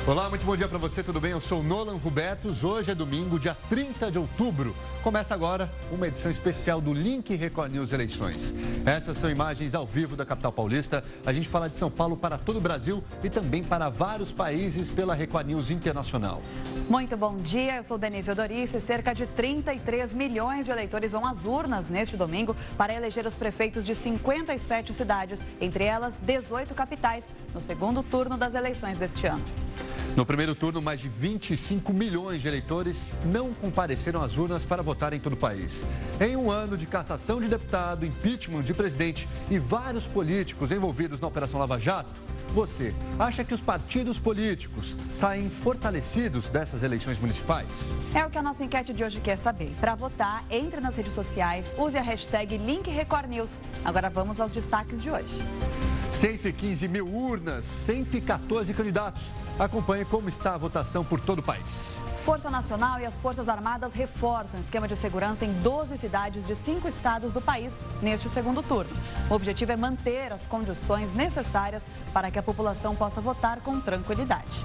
Olá, muito bom dia para você, tudo bem? Eu sou o Nolan Robertos. Hoje é domingo, dia 30 de outubro. Começa agora uma edição especial do Link Record News Eleições. Essas são imagens ao vivo da capital paulista. A gente fala de São Paulo para todo o Brasil e também para vários países pela Record News Internacional. Muito bom dia, eu sou Denise Odorice. Cerca de 33 milhões de eleitores vão às urnas neste domingo para eleger os prefeitos de 57 cidades, entre elas 18 capitais, no segundo turno das eleições deste ano. No primeiro turno, mais de 25 milhões de eleitores não compareceram às urnas para votar em todo o país. Em um ano de cassação de deputado, impeachment de presidente e vários políticos envolvidos na Operação Lava Jato, você acha que os partidos políticos saem fortalecidos dessas eleições municipais? É o que a nossa enquete de hoje quer saber. Para votar, entre nas redes sociais, use a hashtag LinkRecordNews. Agora vamos aos destaques de hoje. 115 mil urnas, 114 candidatos. Acompanhe como está a votação por todo o país. Força Nacional e as Forças Armadas reforçam o esquema de segurança em 12 cidades de 5 estados do país neste segundo turno. O objetivo é manter as condições necessárias para que a população possa votar com tranquilidade.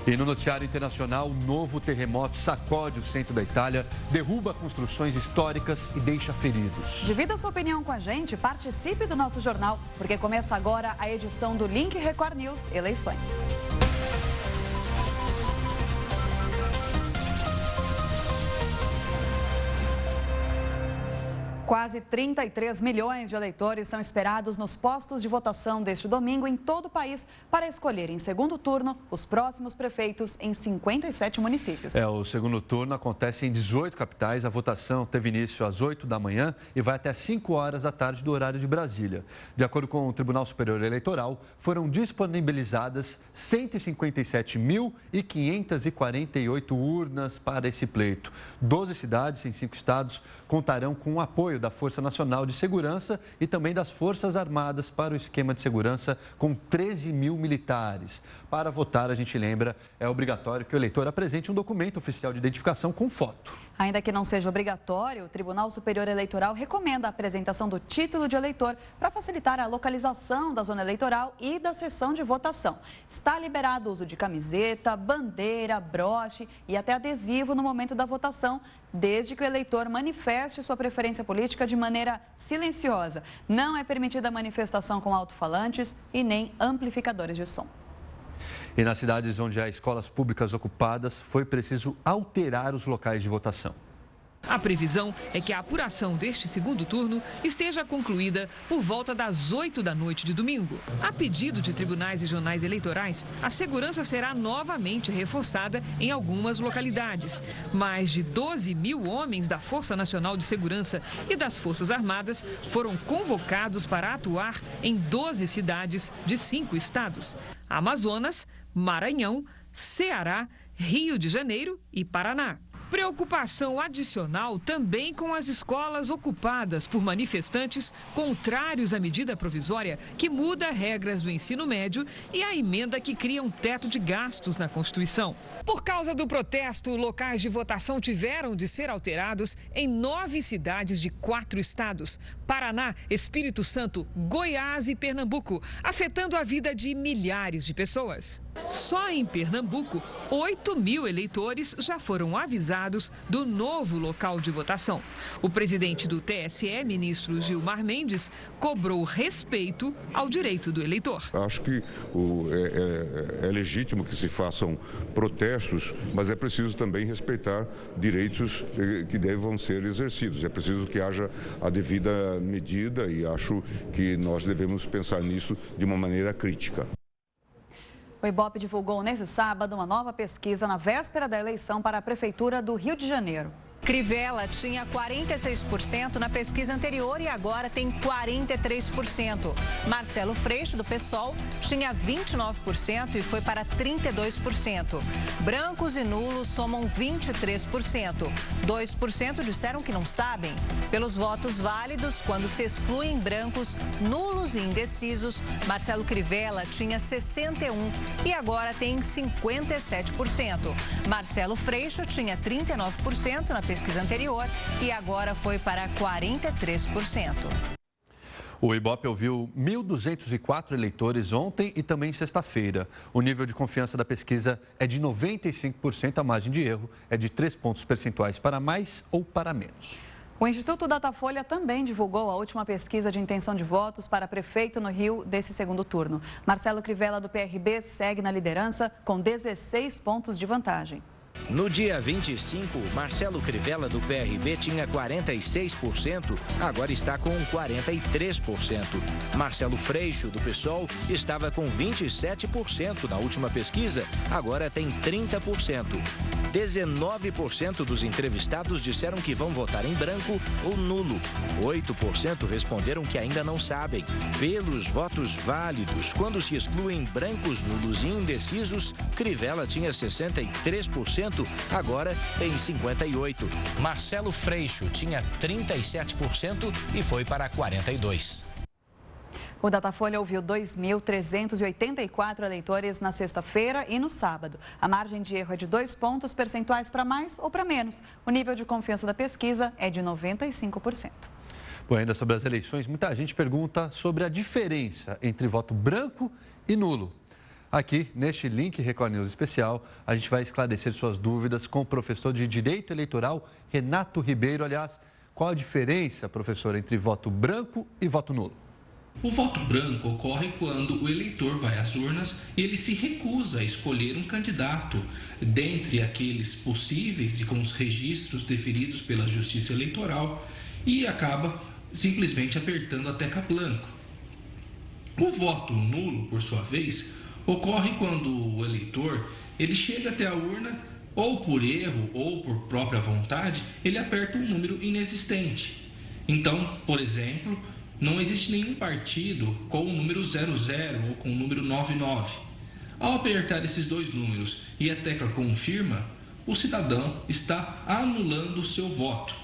E no noticiário internacional, o novo terremoto sacode o centro da Itália, derruba construções históricas e deixa feridos. Divida sua opinião com a gente, participe do nosso jornal, porque começa agora a edição do Link Record News Eleições. Quase 33 milhões de eleitores são esperados nos postos de votação deste domingo em todo o país para escolher em segundo turno os próximos prefeitos em 57 municípios. O segundo turno acontece em 18 capitais. A votação teve início às 8 da manhã e vai até 5 horas da tarde do horário de Brasília. De acordo com o Tribunal Superior Eleitoral, foram disponibilizadas 157.548 urnas para esse pleito. 12 cidades em 5 estados contarão com o apoio da Força Nacional de Segurança e também das Forças Armadas para o esquema de segurança com 13 mil militares. Para votar, a gente lembra, é obrigatório que o eleitor apresente um documento oficial de identificação com foto. Ainda que não seja obrigatório, o Tribunal Superior Eleitoral recomenda a apresentação do título de eleitor para facilitar a localização da zona eleitoral e da sessão de votação. Está liberado o uso de camiseta, bandeira, broche e até adesivo no momento da votação, desde que o eleitor manifeste sua preferência política de maneira silenciosa. Não é permitida a manifestação com alto-falantes e nem amplificadores de som. E nas cidades onde há escolas públicas ocupadas, foi preciso alterar os locais de votação. A previsão é que a apuração deste segundo turno esteja concluída por volta das 8 da noite de domingo. A pedido de tribunais regionais eleitorais, a segurança será novamente reforçada em algumas localidades. Mais de 12 mil homens da Força Nacional de Segurança e das Forças Armadas foram convocados para atuar em 12 cidades de 5 estados: Amazonas, Maranhão, Ceará, Rio de Janeiro e Paraná. Preocupação adicional também com as escolas ocupadas por manifestantes contrários à medida provisória que muda regras do ensino médio e a emenda que cria um teto de gastos na Constituição. Por causa do protesto, locais de votação tiveram de ser alterados em 9 cidades de 4 estados: Paraná, Espírito Santo, Goiás e Pernambuco, afetando a vida de milhares de pessoas. Só em Pernambuco, 8 mil eleitores já foram avisados do novo local de votação. O presidente do TSE, ministro Gilmar Mendes, cobrou respeito ao direito do eleitor. Acho que é legítimo que se façam protestos, mas é preciso também respeitar direitos que devam ser exercidos. É preciso que haja a devida medida e acho que nós devemos pensar nisso de uma maneira crítica. O Ibope divulgou nesse sábado uma nova pesquisa na véspera da eleição para a Prefeitura do Rio de Janeiro. Crivella tinha 46% na pesquisa anterior e agora tem 43%. Marcelo Freixo, do PSOL, tinha 29% e foi para 32%. Brancos e nulos somam 23%. 2% disseram que não sabem. Pelos votos válidos, quando se excluem brancos, nulos e indecisos, Marcelo Crivella tinha 61% e agora tem 57%. Marcelo Freixo tinha 39% na pesquisa anterior e agora foi para 43%. O Ibope ouviu 1.204 eleitores ontem e também sexta-feira. O nível de confiança da pesquisa é de 95%, a margem de erro é de 3 pontos percentuais para mais ou para menos. O Instituto Datafolha também divulgou a última pesquisa de intenção de votos para prefeito no Rio desse segundo turno. Marcelo Crivella, do PRB, segue na liderança com 16 pontos de vantagem. No dia 25, Marcelo Crivella, do PRB, tinha 46%, agora está com 43%. Marcelo Freixo, do PSOL, estava com 27% na última pesquisa, agora tem 30%. 19% dos entrevistados disseram que vão votar em branco ou nulo. 8% responderam que ainda não sabem. Pelos votos válidos, quando se excluem brancos, nulos e indecisos, Crivella tinha 63%. Agora tem 58%. Marcelo Freixo tinha 37% e foi para 42%. O Datafolha ouviu 2.384 eleitores na sexta-feira e no sábado. A margem de erro é de 2 pontos percentuais para mais ou para menos. O nível de confiança da pesquisa é de 95%. Bom, ainda sobre as eleições, muita gente pergunta sobre a diferença entre voto branco e nulo. Aqui, neste Link Record News especial, a gente vai esclarecer suas dúvidas com o professor de Direito Eleitoral, Renato Ribeiro. Aliás, qual a diferença, professor, entre voto branco e voto nulo? O voto branco ocorre quando o eleitor vai às urnas e ele se recusa a escolher um candidato dentre aqueles possíveis e com os registros deferidos pela Justiça Eleitoral e acaba simplesmente apertando a tecla branco. O voto nulo, por sua vez, ocorre quando o eleitor ele chega até a urna ou por erro ou por própria vontade, ele aperta um número inexistente. Então, por exemplo, não existe nenhum partido com o número 00 ou com o número 99. Ao apertar esses dois números e a tecla confirma, o cidadão está anulando o seu voto.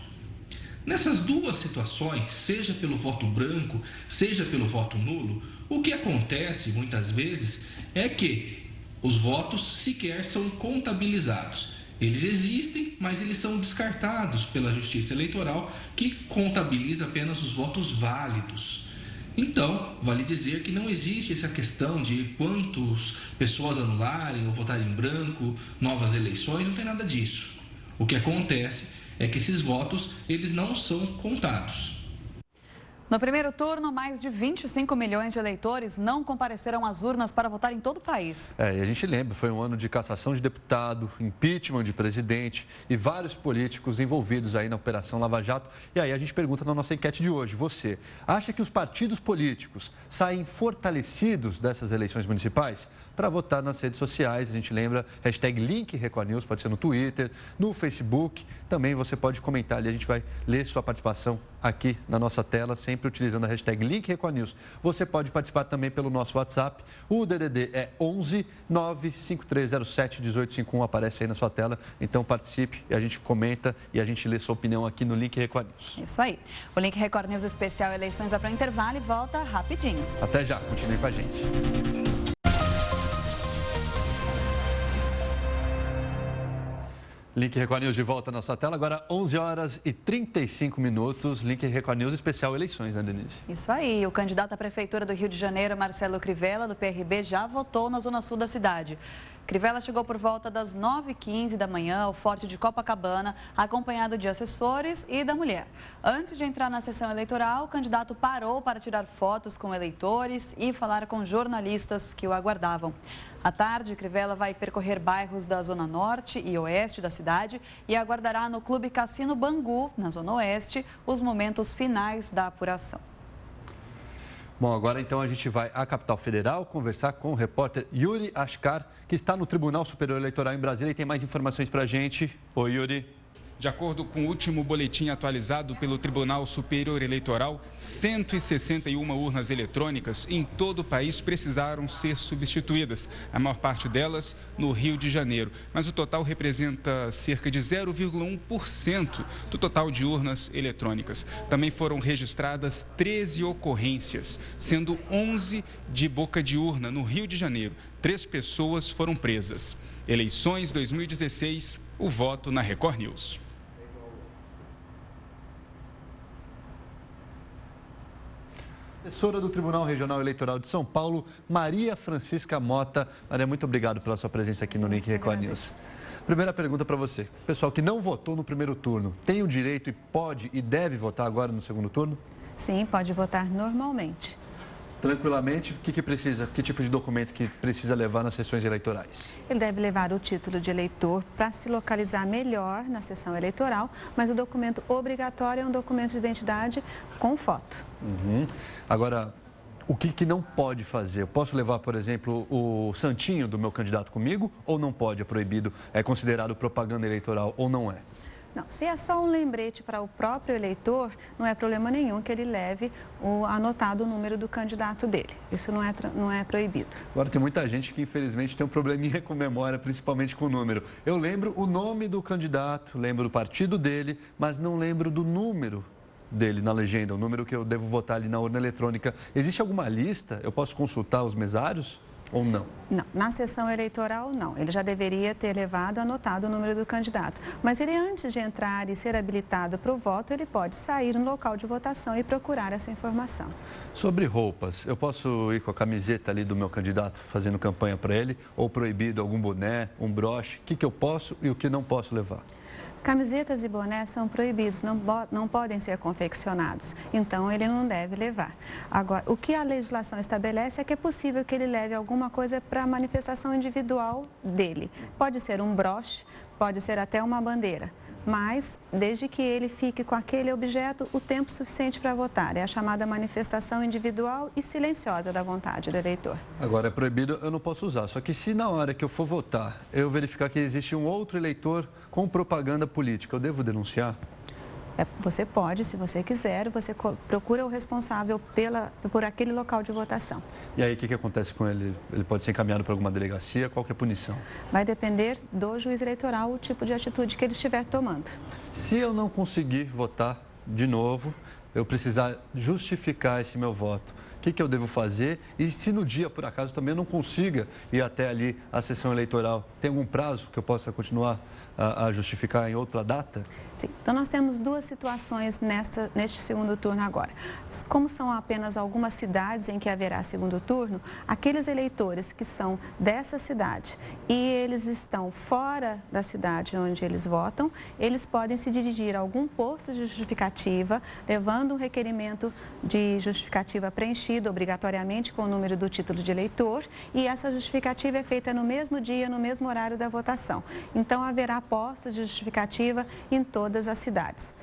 Nessas duas situações, seja pelo voto branco, seja pelo voto nulo, o que acontece muitas vezes é que os votos sequer são contabilizados. Eles existem, mas eles são descartados pela Justiça Eleitoral, que contabiliza apenas os votos válidos. Então, vale dizer que não existe essa questão de quantas pessoas anularem ou votarem em branco, novas eleições, não tem nada disso. O que acontece é que esses votos, eles não são contados. No primeiro turno, mais de 25 milhões de eleitores não compareceram às urnas para votar em todo o país. E a gente lembra, foi um ano de cassação de deputado, impeachment de presidente e vários políticos envolvidos aí na Operação Lava Jato. E aí a gente pergunta na nossa enquete de hoje, você acha que os partidos políticos saem fortalecidos dessas eleições municipais? Para votar nas redes sociais, a gente lembra, hashtag Link Record News, pode ser no Twitter, no Facebook, também você pode comentar ali, a gente vai ler sua participação aqui na nossa tela, sempre utilizando a hashtag Link Record News. Você pode participar também pelo nosso WhatsApp, o DDD é 11 95307 1851, aparece aí na sua tela, então participe e a gente comenta e a gente lê sua opinião aqui no Link Record News. Isso aí, o Link Record News especial Eleições vai para o intervalo e volta rapidinho. Até já, continue com a gente. Link Record News de volta na sua tela, agora 11 horas e 35 minutos, Link Record News especial eleições, né, Denise? Isso aí, o candidato à Prefeitura do Rio de Janeiro, Marcelo Crivella, do PRB, já votou na zona sul da cidade. Crivella chegou por volta das 9h15 da manhã ao Forte de Copacabana, acompanhado de assessores e da mulher. Antes de entrar na sessão eleitoral, o candidato parou para tirar fotos com eleitores e falar com jornalistas que o aguardavam. À tarde, Crivella vai percorrer bairros da Zona Norte e Oeste da cidade e aguardará no Clube Cassino Bangu, na Zona Oeste, os momentos finais da apuração. Bom, agora então a gente vai à capital federal conversar com o repórter Yuri Ascar, que está no Tribunal Superior Eleitoral em Brasília e tem mais informações para a gente. Oi, Yuri. De acordo com o último boletim atualizado pelo Tribunal Superior Eleitoral, 161 urnas eletrônicas em todo o país precisaram ser substituídas, a maior parte delas no Rio de Janeiro. Mas o total representa cerca de 0,1% do total de urnas eletrônicas. Também foram registradas 13 ocorrências, sendo 11 de boca de urna no Rio de Janeiro. 3 pessoas foram presas. Eleições 2016, o voto na Record News. Assessora do Tribunal Regional Eleitoral de São Paulo, Maria Francisca Mota. Maria, muito obrigado pela sua presença aqui no Nick Record News. Primeira pergunta para você. Pessoal que não votou no primeiro turno, tem o direito e pode e deve votar agora no segundo turno? Sim, pode votar normalmente. Tranquilamente, o que precisa? Que tipo de documento que precisa levar nas sessões eleitorais? Ele deve levar o título de eleitor para se localizar melhor na sessão eleitoral, mas o documento obrigatório é um documento de identidade com foto. Agora, o que não pode fazer? Eu posso levar, por exemplo, o santinho do meu candidato comigo ou não pode? É proibido? É considerado propaganda eleitoral ou não é? Não, se é só um lembrete para o próprio eleitor, não é problema nenhum que ele leve o anotado o número do candidato dele. Isso não é proibido. Agora, tem muita gente que, infelizmente, tem um probleminha com memória, principalmente com o número. Eu lembro o nome do candidato, lembro o partido dele, mas não lembro do número dele na legenda, o número que eu devo votar ali na urna eletrônica. Existe alguma lista? Eu posso consultar os mesários? Ou não? Não, na sessão eleitoral não. Ele já deveria ter levado, anotado o número do candidato. Mas ele, antes de entrar e ser habilitado para o voto, ele pode sair no local de votação e procurar essa informação. Sobre roupas, eu posso ir com a camiseta ali do meu candidato, fazendo campanha para ele? Ou proibido algum boné, um broche? O que eu posso e o que não posso levar? Camisetas e bonés são proibidos, não podem ser confeccionados, então ele não deve levar. Agora, o que a legislação estabelece é que é possível que ele leve alguma coisa para a manifestação individual dele. Pode ser um broche, pode ser até uma bandeira, mas desde que ele fique com aquele objeto o tempo suficiente para votar. É a chamada manifestação individual e silenciosa da vontade do eleitor. Agora, é proibido, eu não posso usar. Só que se na hora que eu for votar, eu verificar que existe um outro eleitor com propaganda política, eu devo denunciar? Você pode, se você quiser, você procura o responsável por aquele local de votação. E aí, o que acontece com ele? Ele pode ser encaminhado para alguma delegacia? Qual que é a punição? Vai depender do juiz eleitoral o tipo de atitude que ele estiver tomando. Se eu não conseguir votar de novo, eu precisar justificar esse meu voto, o que eu devo fazer? E se no dia, por acaso, também eu não consiga ir até ali a sessão eleitoral, tem algum prazo que eu possa continuar a justificar em outra data? Sim, então nós temos duas situações neste segundo turno agora. Como são apenas algumas cidades em que haverá segundo turno, aqueles eleitores que são dessa cidade e eles estão fora da cidade onde eles votam, eles podem se dirigir a algum posto de justificativa, levando um requerimento de justificativa preenchido obrigatoriamente com o número do título de eleitor, e essa justificativa é feita no mesmo dia, no mesmo horário da votação. Então haverá postos de justificativa em todas as cidades.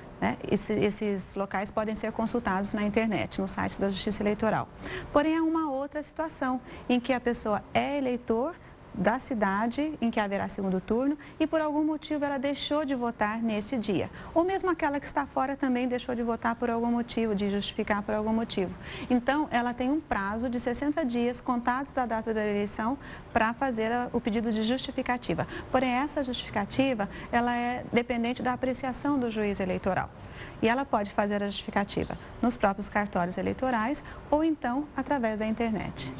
Esses locais podem ser consultados na internet, no site da Justiça Eleitoral. Porém, há uma outra situação em que a pessoa é eleitor da cidade em que haverá segundo turno e por algum motivo ela deixou de votar neste dia. Ou mesmo aquela que está fora também deixou de votar por algum motivo, de justificar por algum motivo. Então, ela tem um prazo de 60 dias contados da data da eleição para fazer o pedido de justificativa. Porém, essa justificativa, ela é dependente da apreciação do juiz eleitoral. E ela pode fazer a justificativa nos próprios cartórios eleitorais ou então através da internet.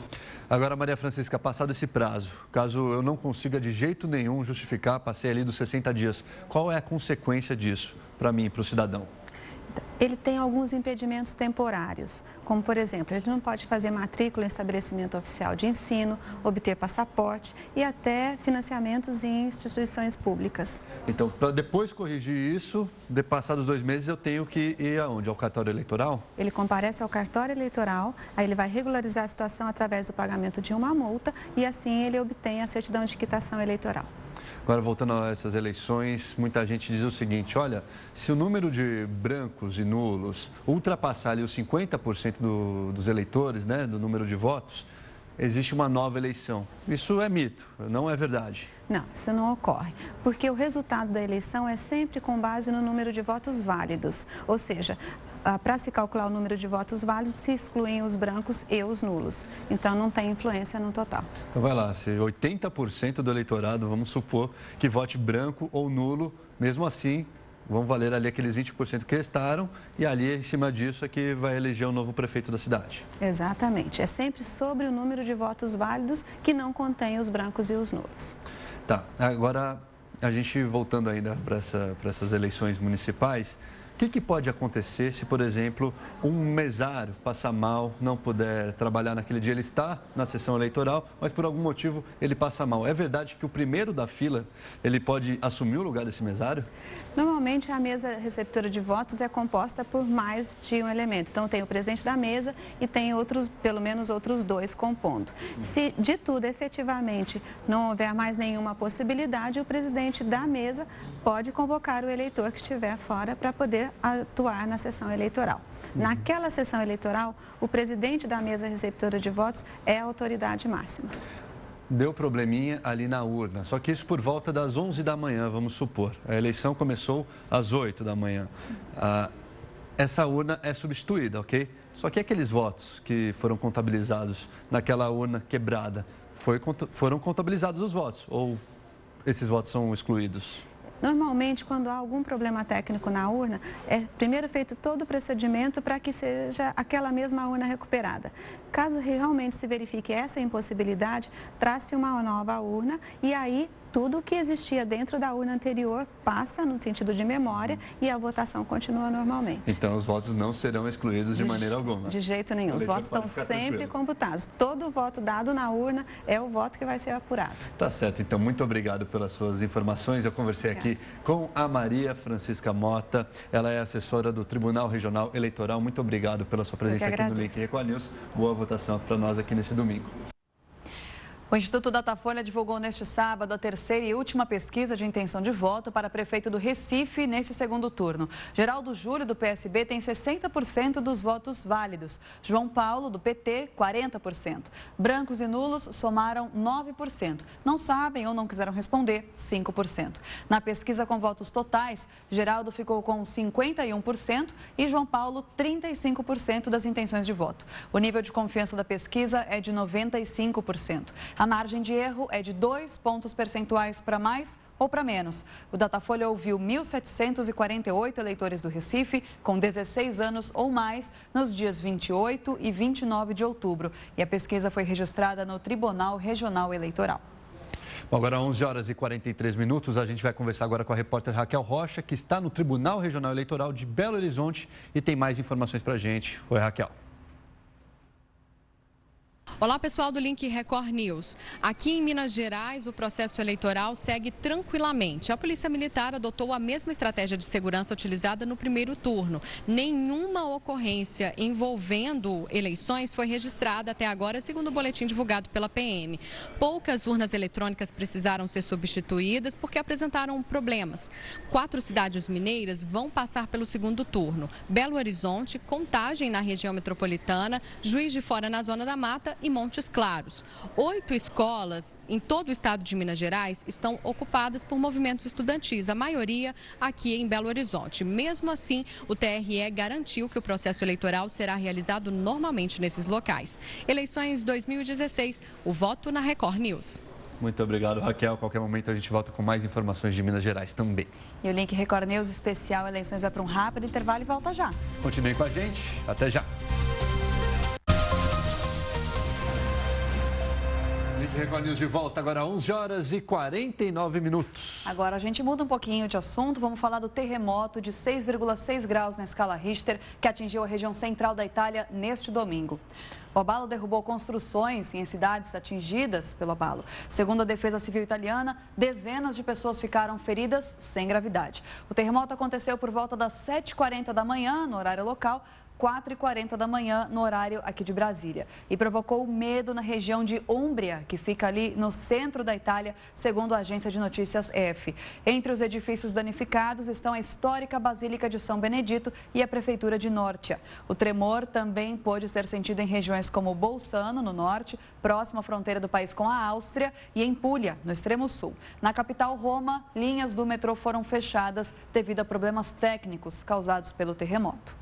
Agora, Maria Francisca, passado esse prazo, caso eu não consiga de jeito nenhum justificar, passei ali dos 60 dias, qual é a consequência disso para mim e para o cidadão? Ele tem alguns impedimentos temporários, como, por exemplo, ele não pode fazer matrícula em estabelecimento oficial de ensino, obter passaporte e até financiamentos em instituições públicas. Então, para depois corrigir isso, de passados 2 meses, eu tenho que ir aonde? Ao cartório eleitoral? Ele comparece ao cartório eleitoral, aí ele vai regularizar a situação através do pagamento de uma multa e assim ele obtém a certidão de quitação eleitoral. Agora, voltando a essas eleições, muita gente diz o seguinte, olha, se o número de brancos e nulos ultrapassar ali os 50% dos eleitores, né, do número de votos, existe uma nova eleição. Isso é mito, não é verdade. Não, isso não ocorre, porque o resultado da eleição é sempre com base no número de votos válidos, ou seja, para se calcular o número de votos válidos, se excluem os brancos e os nulos. Então, não tem influência no total. Então, vai lá, se 80% do eleitorado, vamos supor, que vote branco ou nulo, mesmo assim, vão valer ali aqueles 20% que restaram e ali, em cima disso, é que vai eleger o novo prefeito da cidade. Exatamente. É sempre sobre o número de votos válidos que não contém os brancos e os nulos. Tá, agora, a gente voltando ainda para essas eleições municipais, que pode acontecer se, por exemplo, um mesário passar mal, não puder trabalhar naquele dia? Ele está na sessão eleitoral, mas por algum motivo ele passa mal. É verdade que o primeiro da fila, ele pode assumir o lugar desse mesário? Normalmente, a mesa receptora de votos é composta por mais de um elemento. Então, tem o presidente da mesa e tem pelo menos outros 2 compondo. Se de tudo, efetivamente, não houver mais nenhuma possibilidade, o presidente da mesa pode convocar o eleitor que estiver fora para poder atuar na sessão eleitoral. Naquela sessão eleitoral, o presidente da mesa receptora de votos é a autoridade máxima. Deu probleminha ali na urna, só que isso por volta das 11 da manhã, vamos supor. A eleição começou às 8 da manhã. Essa urna é substituída, ok? Só que aqueles votos que foram contabilizados naquela urna quebrada, foram contabilizados os votos ou esses votos são excluídos? Normalmente, quando há algum problema técnico na urna, é primeiro feito todo o procedimento para que seja aquela mesma urna recuperada. Caso realmente se verifique essa impossibilidade, traz-se uma nova urna e aí tudo o que existia dentro da urna anterior passa no sentido de memória e a votação continua normalmente. Então, os votos não serão excluídos de maneira alguma? De jeito nenhum. Os votos estão sempre computados. Todo voto dado na urna é o voto que vai ser apurado. Tá certo. Então, muito obrigado pelas suas informações. Eu conversei aqui com a Maria Francisca Mota. Ela é assessora do Tribunal Regional Eleitoral. Muito obrigado pela sua presença aqui no Link Record News. Boa votação para nós aqui nesse domingo. O Instituto Datafolha divulgou neste sábado a terceira e última pesquisa de intenção de voto para prefeito do Recife nesse segundo turno. Geraldo Júlio, do PSB, tem 60% dos votos válidos. João Paulo, do PT, 40%. Brancos e nulos somaram 9%. Não sabem ou não quiseram responder, 5%. Na pesquisa com votos totais, Geraldo ficou com 51% e João Paulo, 35% das intenções de voto. O nível de confiança da pesquisa é de 95%. A margem de erro é de 2 pontos percentuais para mais ou para menos. O Datafolha ouviu 1.748 eleitores do Recife com 16 anos ou mais nos dias 28 e 29 de outubro. E a pesquisa foi registrada no Tribunal Regional Eleitoral. Bom, agora 11 horas e 43 minutos, a gente vai conversar agora com a repórter Raquel Rocha, que está no Tribunal Regional Eleitoral de Belo Horizonte e tem mais informações para a gente. Oi, Raquel. Olá, pessoal do Link Record News. Aqui em Minas Gerais, o processo eleitoral segue tranquilamente. A Polícia Militar adotou a mesma estratégia de segurança utilizada no primeiro turno. Nenhuma ocorrência envolvendo eleições foi registrada até agora, segundo o boletim divulgado pela PM. Poucas urnas eletrônicas precisaram ser substituídas porque apresentaram problemas. 4 cidades mineiras vão passar pelo segundo turno: Belo Horizonte, Contagem na região metropolitana, Juiz de Fora na Zona da Mata e Montes Claros. 8 escolas em todo o estado de Minas Gerais estão ocupadas por movimentos estudantis, a maioria aqui em Belo Horizonte. Mesmo assim, o TRE garantiu que o processo eleitoral será realizado normalmente nesses locais. Eleições 2016, o voto na Record News. Muito obrigado, Raquel. A qualquer momento a gente volta com mais informações de Minas Gerais também. E o Link Record News especial Eleições vai para um rápido intervalo e volta já. Continue com a gente. Até já. Record News de volta agora 11 horas e 49 minutos. Agora a gente muda um pouquinho de assunto, vamos falar do terremoto de 6,6 graus na escala Richter que atingiu a região central da Itália neste domingo. O abalo derrubou construções em cidades atingidas pelo abalo. Segundo a Defesa Civil italiana, dezenas de pessoas ficaram feridas sem gravidade. O terremoto aconteceu por volta das 7h40 da manhã, no horário local, 4h40 da manhã, no horário aqui de Brasília. E provocou medo na região de Úmbria, que fica ali no centro da Itália, segundo a agência de notícias EFE. Entre os edifícios danificados estão a histórica Basílica de São Benedito e a Prefeitura de Norcia. O tremor também pôde ser sentido em regiões como Bolzano, no norte, próximo à fronteira do país com a Áustria, e em Puglia, no extremo sul. Na capital, Roma, linhas do metrô foram fechadas devido a problemas técnicos causados pelo terremoto.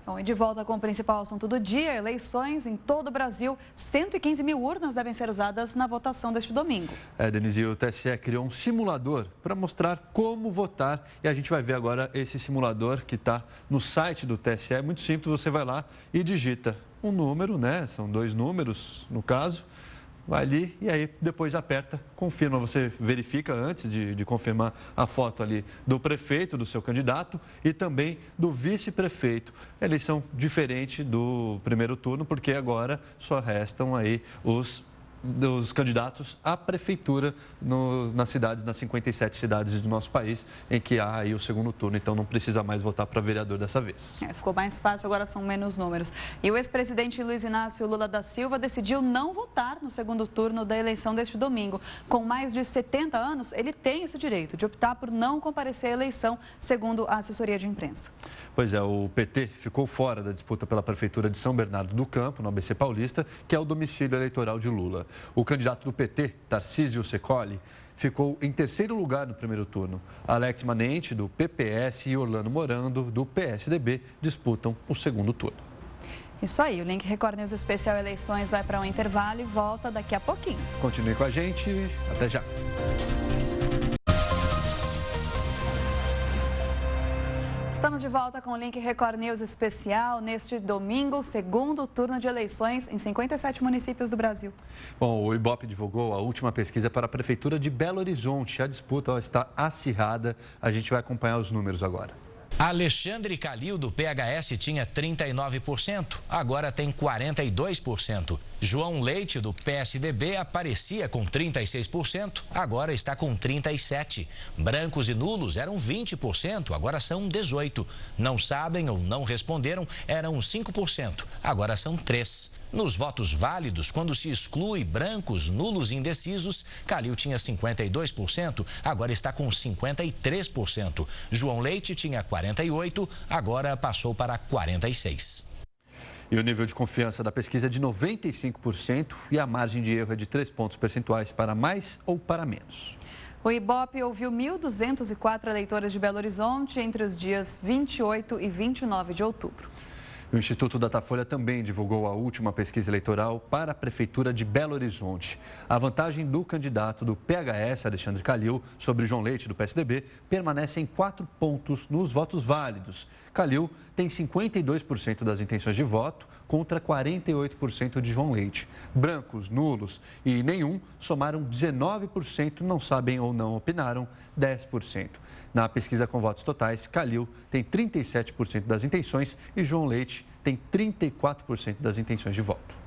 Bom, e de volta com o principal assunto do dia, eleições em todo o Brasil. 115 mil urnas devem ser usadas na votação deste domingo. Denise, o TSE criou um simulador para mostrar como votar e a gente vai ver agora esse simulador que está no site do TSE. É muito simples, você vai lá e digita um número, né? São 2 números no caso. vai ali e aí depois aperta, confirma. Você verifica antes de confirmar a foto ali do prefeito, do seu candidato e também do vice-prefeito. Eleição diferente do primeiro turno, porque agora só restam aí dos candidatos à prefeitura nas 57 cidades do nosso país, em que há aí o segundo turno, então não precisa mais votar para vereador dessa vez. Ficou mais fácil, agora são menos números. E o ex-presidente Luiz Inácio Lula da Silva decidiu não votar no segundo turno da eleição deste domingo. Com mais de 70 anos, ele tem esse direito de optar por não comparecer à eleição, segundo a assessoria de imprensa. Pois é, o PT ficou fora da disputa pela prefeitura de São Bernardo do Campo, no ABC Paulista, que é o domicílio eleitoral de Lula. O candidato do PT, Tarcísio Secoli, ficou em terceiro lugar no primeiro turno. Alex Manente, do PPS, e Orlando Morando, do PSDB, disputam o segundo turno. Isso aí, o Link Record News Especial Eleições vai para um intervalo e volta daqui a pouquinho. Continue com a gente, até já. Estamos de volta com o Link Record News Especial neste domingo, segundo turno de eleições em 57 municípios do Brasil. Bom, o Ibope divulgou a última pesquisa para a Prefeitura de Belo Horizonte. A disputa está acirrada. A gente vai acompanhar os números agora. Alexandre Calil, do PHS, tinha 39%, agora tem 42%. João Leite, do PSDB, aparecia com 36%, agora está com 37%. Brancos e nulos eram 20%, agora são 18%. Não sabem ou não responderam, eram 5%, agora são 3%. Nos votos válidos, quando se exclui brancos, nulos e indecisos, Calil tinha 52%, agora está com 53%. João Leite tinha 48%, agora passou para 46%. E o nível de confiança da pesquisa é de 95% e a margem de erro é de 3 pontos percentuais para mais ou para menos. O Ibope ouviu 1.204 eleitores de Belo Horizonte entre os dias 28 e 29 de outubro. O Instituto Datafolha também divulgou a última pesquisa eleitoral para a Prefeitura de Belo Horizonte. A vantagem do candidato do PHS, Alexandre Calil, sobre João Leite, do PSDB, permanece em 4 pontos nos votos válidos. Calil tem 52% das intenções de voto contra 48% de João Leite. Brancos, nulos e nenhum somaram 19%, não sabem ou não opinaram 10%. Na pesquisa com votos totais, Calil tem 37% das intenções e João Leite tem 34% das intenções de voto.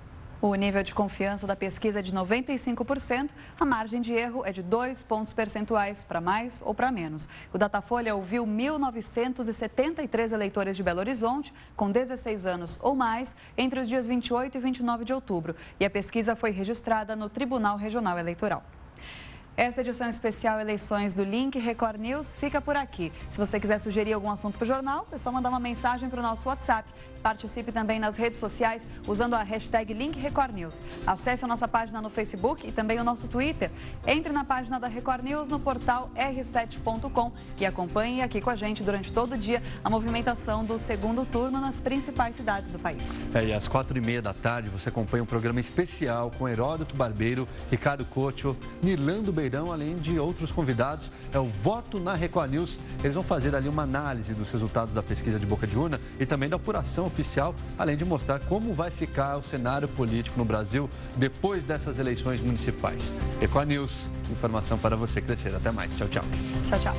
O nível de confiança da pesquisa é de 95%, a margem de erro é de 2 pontos percentuais para mais ou para menos. O Datafolha ouviu 1.973 eleitores de Belo Horizonte, com 16 anos ou mais, entre os dias 28 e 29 de outubro, e a pesquisa foi registrada no Tribunal Regional Eleitoral. Esta edição especial Eleições do Link Record News fica por aqui. Se você quiser sugerir algum assunto para o jornal, é só mandar uma mensagem para o nosso WhatsApp. Participe também nas redes sociais usando a hashtag Link Record News. Acesse a nossa página no Facebook e também o nosso Twitter. Entre na página da Record News no portal r7.com e acompanhe aqui com a gente durante todo o dia a movimentação do segundo turno nas principais cidades do país. E às 4h30 da tarde você acompanha um programa especial com Heródoto Barbeiro, Ricardo Couto, Nirlando Beirão, além de outros convidados. É o Voto na Record News. Eles vão fazer ali uma análise dos resultados da pesquisa de boca de urna e também da apuração oficial, além de mostrar como vai ficar o cenário político no Brasil depois dessas eleições municipais. Record News, informação para você crescer. Até mais. Tchau, tchau. Tchau, tchau.